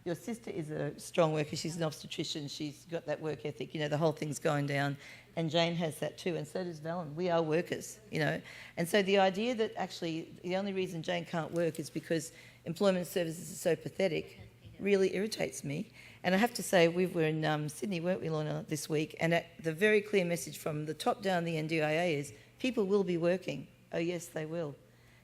Your sister is a strong worker. She's an obstetrician. She's got that work ethic. The whole thing's going down. And Jane has that too, and so does Val. We are workers, And so the idea that actually the only reason Jane can't work is because employment services are so pathetic really irritates me. And I have to say, we were in Sydney, weren't we, Lorna, this week? And the very clear message from the top down, the NDIA, is people will be working. Oh, yes, they will.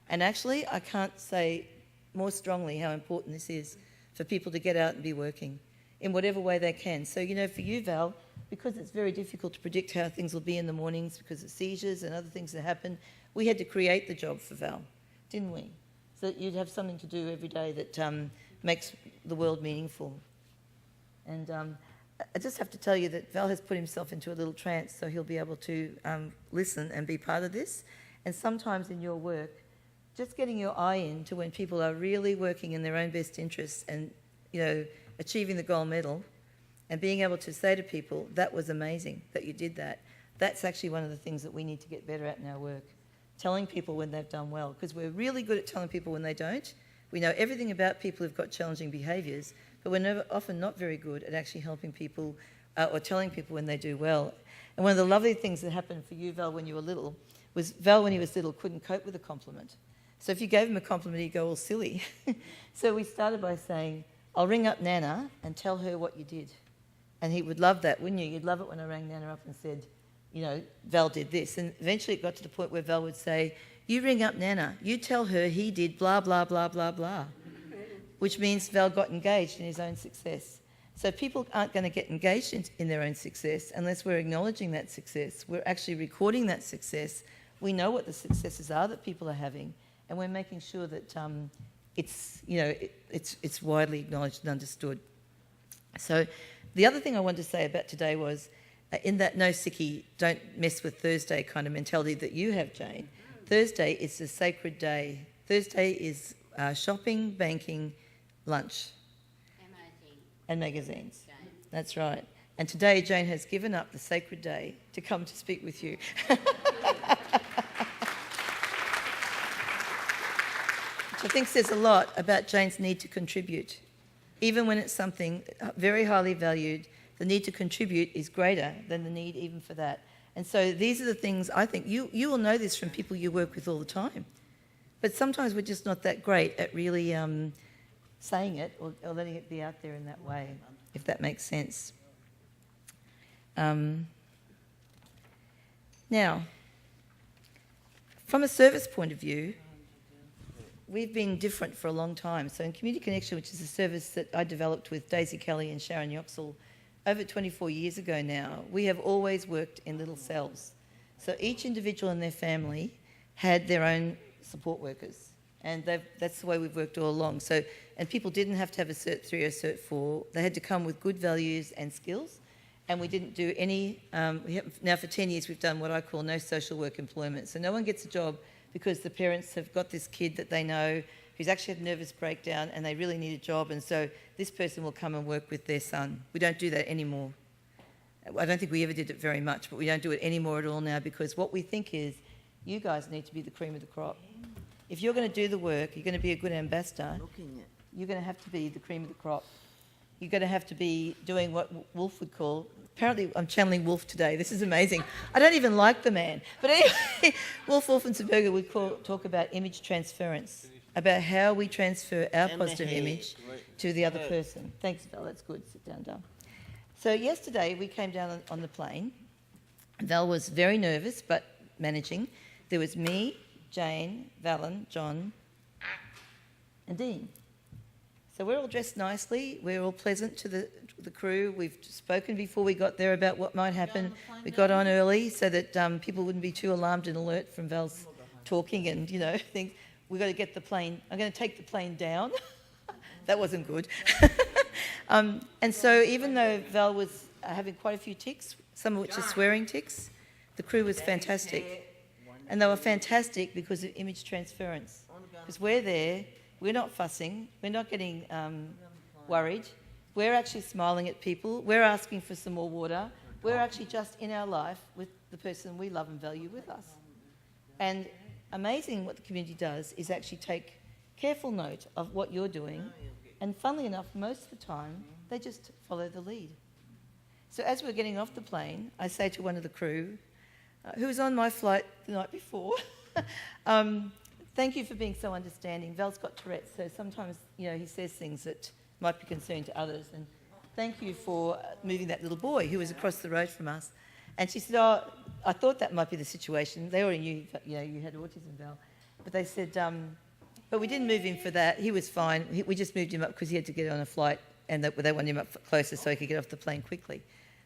And actually, I can't say more strongly how important this is for people to get out and be working in whatever way they can. So, for you, Val, because it's very difficult to predict how things will be in the mornings because of seizures and other things that happen, we had to create the job for Val, didn't we? So that you'd have something to do every day that makes the world meaningful. And I just have to tell you that Val has put himself into a little trance, so he'll be able to listen and be part of this. And sometimes in your work, just getting your eye in to when people are really working in their own best interests and, achieving the gold medal, and being able to say to people, that was amazing that you did that. That's actually one of the things that we need to get better at in our work. Telling people when they've done well, because we're really good at telling people when they don't. We know everything about people who've got challenging behaviours, but we're often not very good at actually helping people or telling people when they do well. And one of the lovely things that happened for you, Val, when you were little, was Val, when he was little, couldn't cope with a compliment. So if you gave him a compliment, he'd go all silly. So we started by saying, I'll ring up Nana and tell her what you did. And he would love that, wouldn't you? You'd love it when I rang Nana up and said, Val did this. And eventually it got to the point where Val would say, you ring up Nana, you tell her he did blah, blah, blah, blah, blah. Which means Val got engaged in his own success. So people aren't going to get engaged in their own success unless we're acknowledging that success. We're actually recording that success. We know what the successes are that people are having, and we're making sure that it's widely acknowledged and understood. So the other thing I wanted to say about today was in that no sickie, don't mess with Thursday kind of mentality that you have, Jane. Thursday is a sacred day. Thursday is shopping, banking, lunch. And magazines. That's right. And today Jane has given up the sacred day to come to speak with you. Which I think says a lot about Jane's need to contribute. Even when it's something very highly valued, the need to contribute is greater than the need even for that. And so these are the things I think, you will know this from people you work with all the time. But sometimes we're just not that great at really saying it or letting it be out there in that way, if that makes sense. Now, from a service point of view, we've been different for a long time. So in Community Connection, which is a service that I developed with Daisy Kelly and Sharon Yoxall over 24 years ago now, we have always worked in little cells. So each individual and their family had their own support workers. And that's the way we've worked all along. So, and people didn't have to have a Cert 3 or Cert 4. They had to come with good values and skills. And we didn't do any, now for 10 years we've done what I call no social work employment. So no one gets a job because the parents have got this kid that they know who's actually had a nervous breakdown and they really need a job, and so this person will come and work with their son. We don't do that anymore. I don't think we ever did it very much, but we don't do it anymore at all now, because what we think is you guys need to be the cream of the crop. If you're going to do the work, you're going to be a good ambassador, you're going to have to be the cream of the crop. You're going to have to be doing what Wolf would call, apparently I'm channeling Wolf today, this is amazing. I don't even like the man. But anyway, Wolf Wolfenberger would talk about image transference, about how we transfer our positive image to the other person. Thanks, Val, that's good. Sit down, Dale. So yesterday we came down on the plane. Val was very nervous, but managing. There was me, Jane, Valen, John, and Dean. So we're all dressed nicely. We're all pleasant to the crew. We've spoken before we got there about what might happen. We got on early so that people wouldn't be too alarmed and alert from Val's talking and, things. We've got to get the plane. I'm going to take the plane down. That wasn't good. And so even though Val was having quite a few tics, some of which are swearing tics, the crew was fantastic. And they were fantastic because of image transference. Because we're there, we're not fussing, we're not getting worried. We're actually smiling at people. We're asking for some more water. We're actually just in our life with the person we love and value with us. And amazing what the community does is actually take careful note of what you're doing, and funnily enough, most of the time, they just follow the lead. So as we're getting off the plane, I say to one of the crew, who was on my flight the night before, thank you for being so understanding. Val's got Tourette's, so sometimes, he says things that might be concerned to others, and thank you for moving that little boy who was across the road from us. And she said, I thought that might be the situation. They already knew, you had autism, Val. But they said, but we didn't move him for that. He was fine. We just moved him up because he had to get on a flight, and they wanted him up closer so he could get off the plane quickly.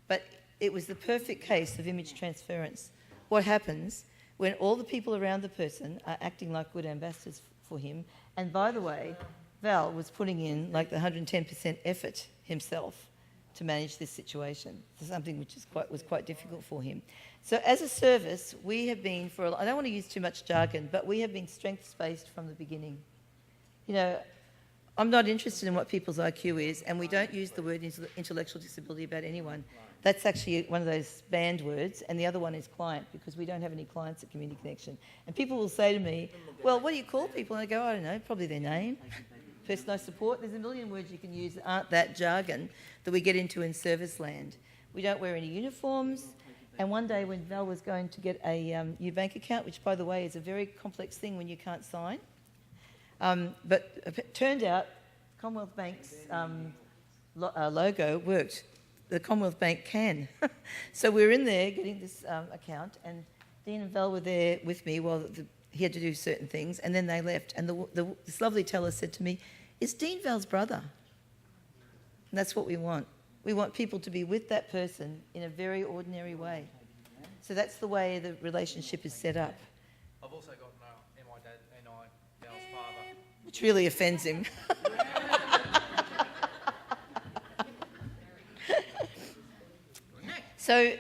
But it was the perfect case of image transference. What happens when all the people around the person are acting like good ambassadors for him? And by the way, Val was putting in like the 110% effort himself to manage this situation, something which was quite difficult for him. So as a service, we have been I don't want to use too much jargon, but we have been strengths-based from the beginning. I'm not interested in what people's IQ is, and we don't use the word intellectual disability about anyone. That's actually one of those banned words, and the other one is client, because we don't have any clients at Community Connection. And people will say to me, well, what do you call people? And I go, I don't know, probably their name. Personalised support. There's a million words you can use that aren't that jargon that we get into in service land. We don't wear any uniforms. And one day when Val was going to get a new bank account, which by the way is a very complex thing when you can't sign, but it turned out Commonwealth Bank's logo worked. The Commonwealth Bank can. So we were in there getting this account, and Dean and Val were there with me while he had to do certain things, and then they left. And this lovely teller said to me, is Dean Val's brother? And that's what we want. We want people to be with that person in a very ordinary way. So that's the way the relationship is set up. I've also got my dad and Val's father. Which really offends him. So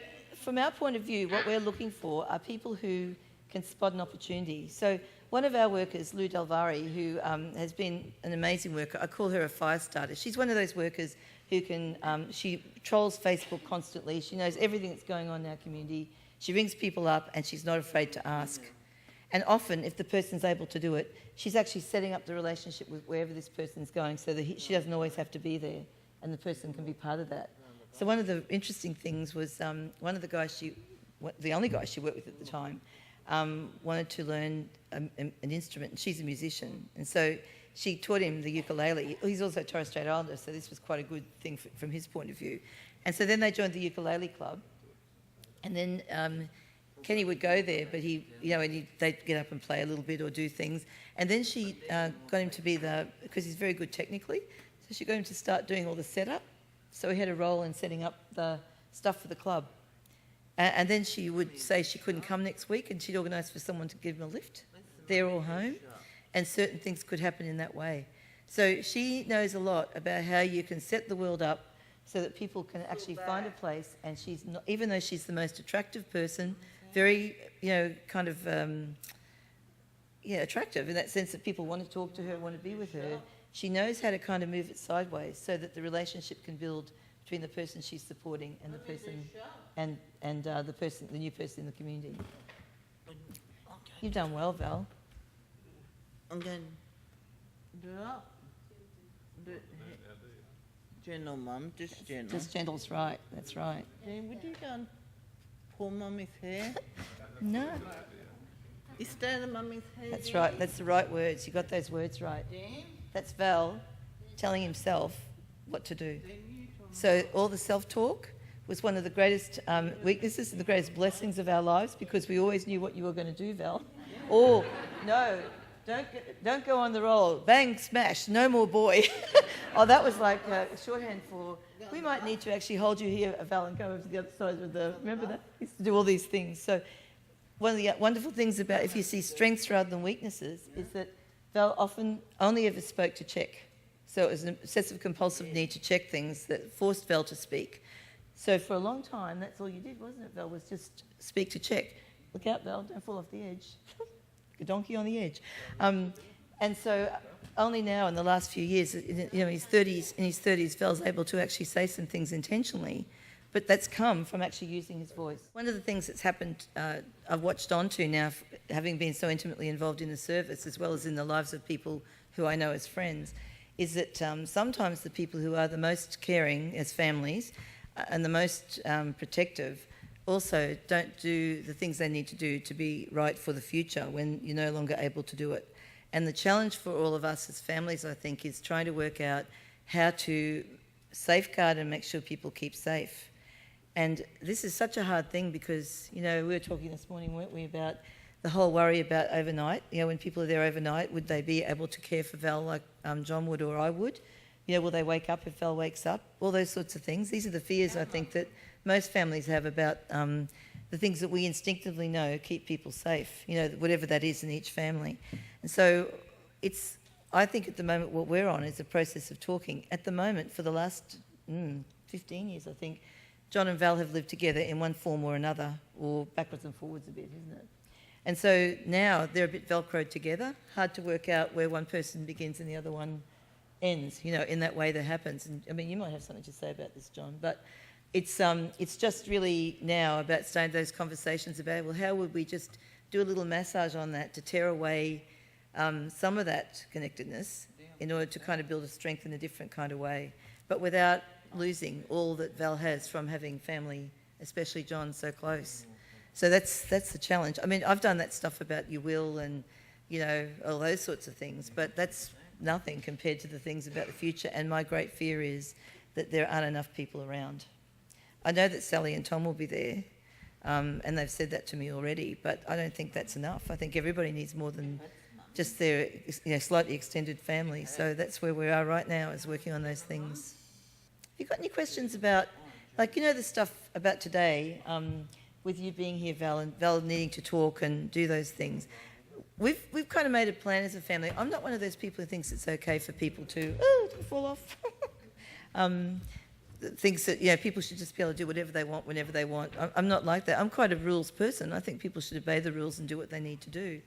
from our point of view, what we're looking for are people who can spot an opportunity. So one of our workers, Lou Delvari, who has been an amazing worker, I call her a fire starter. She's one of those workers who can, she trolls Facebook constantly. She knows everything that's going on in our community. She rings people up and she's not afraid to ask. And often, if the person's able to do it, she's actually setting up the relationship with wherever this person's going so that she doesn't always have to be there and the person can be part of that. So one of the interesting things was one of the guys the only guy she worked with at the time, wanted to learn an instrument, and she's a musician. And so she taught him the ukulele. He's also a Torres Strait Islander, so this was quite a good thing from his point of view. And so then they joined the ukulele club, and then Kenny would go there, but they'd get up and play a little bit or do things. And then she got him to be because he's very good technically, so she got him to start doing all the setup. So he had a role in setting up the stuff for the club. And then she would say she couldn't come next week, and she'd organise for someone to give him a lift. They're all home, and certain things could happen in that way. So she knows a lot about how you can set the world up so that people can actually find a place, and she's not, even though she's the most attractive person, very, attractive in that sense that people want to talk to her, want to be with her. She knows how to kind of move it sideways so that the relationship can build between the person she's supporting and the person and the new person in the community. You've done well, Val. Gentle, Mum, just gentle. Just gentle's right. That's right. Jane, would you go and pull Mummy's hair? No, Is that Mummy's hair? that's right. That's the right words. You got those words right. Jane? That's Val telling himself what to do. So all the self-talk was one of the greatest weaknesses and the greatest blessings of our lives, because we always knew what you were going to do, Val. Or, no, don't go on the roll. Bang, smash, no more boy. Oh, that was like shorthand for, we might need to actually hold you here, Val, and go over to the other side of the, remember that? We used to do all these things. So one of the wonderful things about if you see strengths rather than weaknesses is that Val often only ever spoke to check. So it was an obsessive-compulsive need to check things that forced Val to speak. So for a long time, that's all you did, wasn't it, Val, was just speak to check. Look out, Val, don't fall off the edge. A donkey on the edge. And so only now in the last few years, in his 30s, Val's able to actually say some things intentionally, but that's come from actually using his voice. One of the things that's happened, I've watched on to now, having been so intimately involved in the service, as well as in the lives of people who I know as friends, is that sometimes the people who are the most caring as families and the most protective also don't do the things they need to do to be right for the future when you're no longer able to do it. And the challenge for all of us as families, I think, is trying to work out how to safeguard and make sure people keep safe. And this is such a hard thing because, we were talking this morning, weren't we, about the whole worry about overnight. When people are there overnight, would they be able to care for Val like John would or I would? Will they wake up if Val wakes up? All those sorts of things. These are the fears, I think, that most families have about the things that we instinctively know keep people safe, whatever that is in each family. And so I think at the moment what we're on is a process of talking. At the moment, for the last 15 years, I think, John and Val have lived together in one form or another, or backwards and forwards a bit, isn't it? And so now they're a bit Velcroed together, hard to work out where one person begins and the other one ends, in that way that happens. And I mean, you might have something to say about this, John, but it's just really now about starting those conversations about, well, how would we just do a little massage on that to tear away some of that connectedness in order to kind of build a strength in a different kind of way, but without losing all that Val has from having family, especially John, so close. So that's the challenge. I mean, I've done that stuff about your will and, all those sorts of things, but that's nothing compared to the things about the future. And my great fear is that there aren't enough people around. I know that Sally and Tom will be there, and they've said that to me already, but I don't think that's enough. I think everybody needs more than just their slightly extended family. So that's where we are right now, is working on those things. Have you got any questions about, the stuff about today, with you being here, Val, and Val needing to talk and do those things? We've kind of made a plan as a family. I'm not one of those people who thinks it's okay for people to, don't fall off. thinks that, you know, people should just be able to do whatever they want whenever they want. I'm not like that. I'm quite a rules person. I think people should obey the rules and do what they need to do.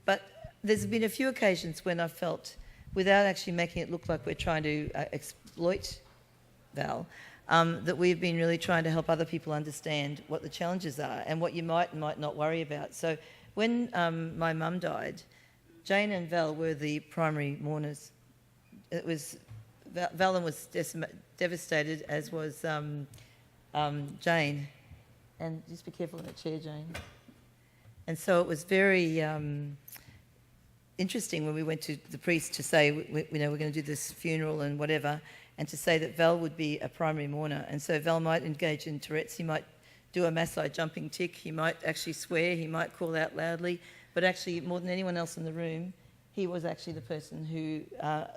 But there's been a few occasions when I felt, without actually making it look like we're trying to exploit Val, that we've been really trying to help other people understand what the challenges are and what you might and might not worry about. So when my mum died, Jane and Val were the primary mourners. It was Valen was devastated, as was Jane. And just be careful in that chair, Jane. And so it was very interesting when we went to the priest to say, we're going to do this funeral and whatever, and to say that Val would be a primary mourner. And so Val might engage in Tourette's, he might do a Maasai jumping tick, he might actually swear, he might call out loudly, but actually more than anyone else in the room, he was actually the person who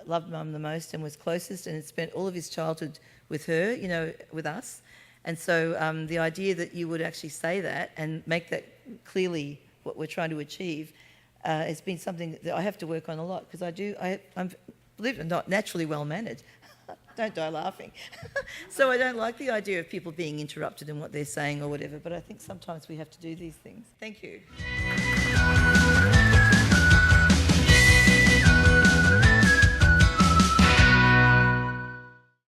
loved Mum the most and was closest and had spent all of his childhood with her, you know, with us. And so the idea that you would actually say that and make that clearly what we're trying to achieve has been something that I have to work on a lot, because I'm, believe it or not, naturally well-mannered. Don't die laughing. So I don't like the idea of people being interrupted in what they're saying or whatever, but I think sometimes we have to do these things. Thank you.